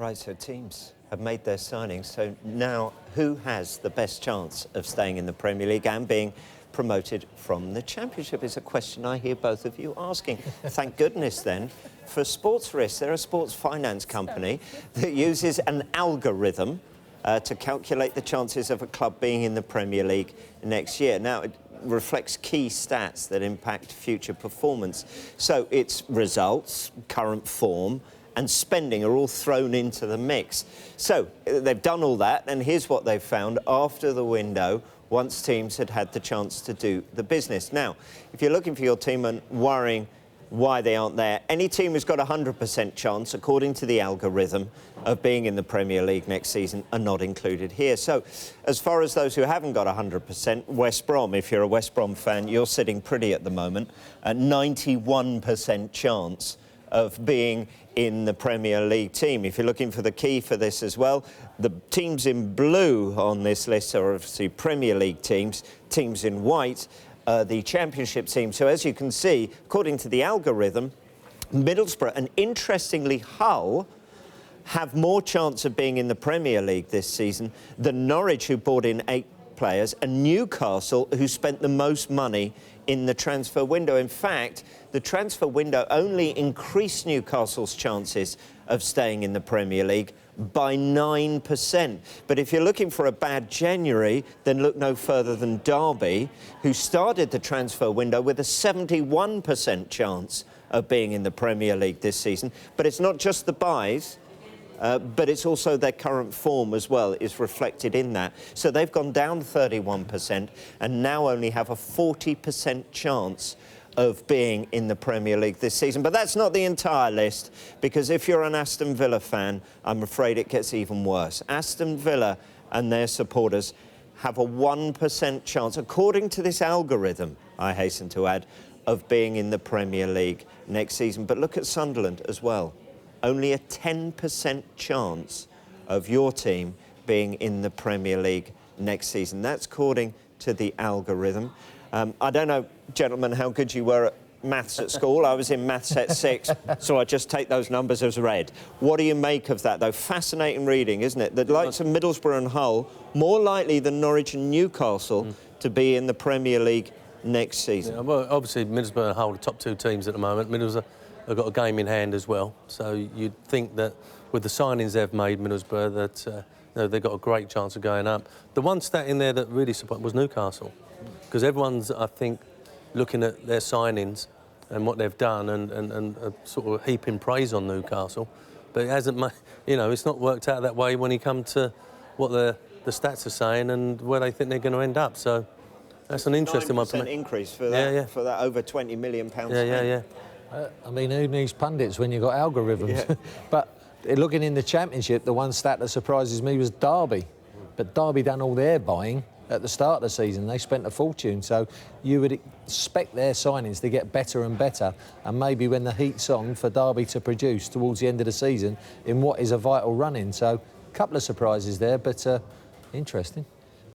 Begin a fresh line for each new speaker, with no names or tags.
Right, so teams have made their signings. So now, who has the best chance of staying in the Premier League and being promoted from the Championship is a question I hear both of you asking. Thank goodness, then, for Sportsrisq. They're a sports finance company that uses an algorithm to calculate the chances of a club being in the Premier League next year. Now, it reflects key stats that impact future performance. So it's results, current form, and spending are all thrown into the mix. So they've done all that, and here's what they've found after the window, once teams had had the chance to do the business. Now, if you're looking for your team and worrying why they aren't there, any team who's got a 100% chance, according to the algorithm, of being in the Premier League next season are not included here. So, as far as those who haven't got 100%, West Brom, if you're a West Brom fan, you're sitting pretty at the moment, a 91% chance of being in the Premier League team. If you're looking for the key for this as well, the teams in blue on this list are obviously Premier League teams, teams in white, the Championship team. So as you can see, according to the algorithm, Middlesbrough and interestingly Hull have more chance of being in the Premier League this season than Norwich, who brought in 8 players, and Newcastle, who spent the most money in the transfer window. In fact, the transfer window only increased Newcastle's chances of staying in the Premier League by 9%. But if you're looking for a bad January, then look no further than Derby, who started the transfer window with a 71% chance of being in the Premier League this season. But it's not just the buys, but it's also their current form as well is reflected in that. So they've gone down 31% and now only have a 40% chance of being in the Premier League this season. But that's not the entire list, because if you're an Aston Villa fan, I'm afraid it gets even worse. Aston Villa and their supporters have a 1% chance, according to this algorithm, I hasten to add, of being in the Premier League next season. But look at Sunderland as well. Only a 10% chance of your team being in the Premier League next season. That's according to the algorithm. I don't know, gentlemen, how good you were at maths at school. I was in maths at 6, so I just take those numbers as read. What do you make of that, though? Fascinating reading, isn't it? The likes of Middlesbrough and Hull, more likely than Norwich and Newcastle to be in the Premier League next season.
Yeah, well, obviously, Middlesbrough and Hull are the top 2 teams at the moment. Middlesbrough have got a game in hand as well, so you'd think that with the signings they've made, Middlesbrough, that they've got a great chance of going up. The one stat in there that really surprised was Newcastle, because everyone's, I think, looking at their signings and what they've done and sort of heaping praise on Newcastle, but it hasn't, you know, it's not worked out that way when you come to what the stats are saying and where they think they're going to end up. So that's an interesting one.
9% increase for that, for that over £20 million.
Yeah.
I mean, who needs pundits when you've got algorithms? Yeah. But looking in the Championship, the one stat that surprises me was Derby. But Derby done all their buying at the start of the season. They spent a fortune, so you would expect their signings to get better and better, and maybe when the heat's on for Derby to produce towards the end of the season in what is a vital run-in. So a couple of surprises there, but interesting.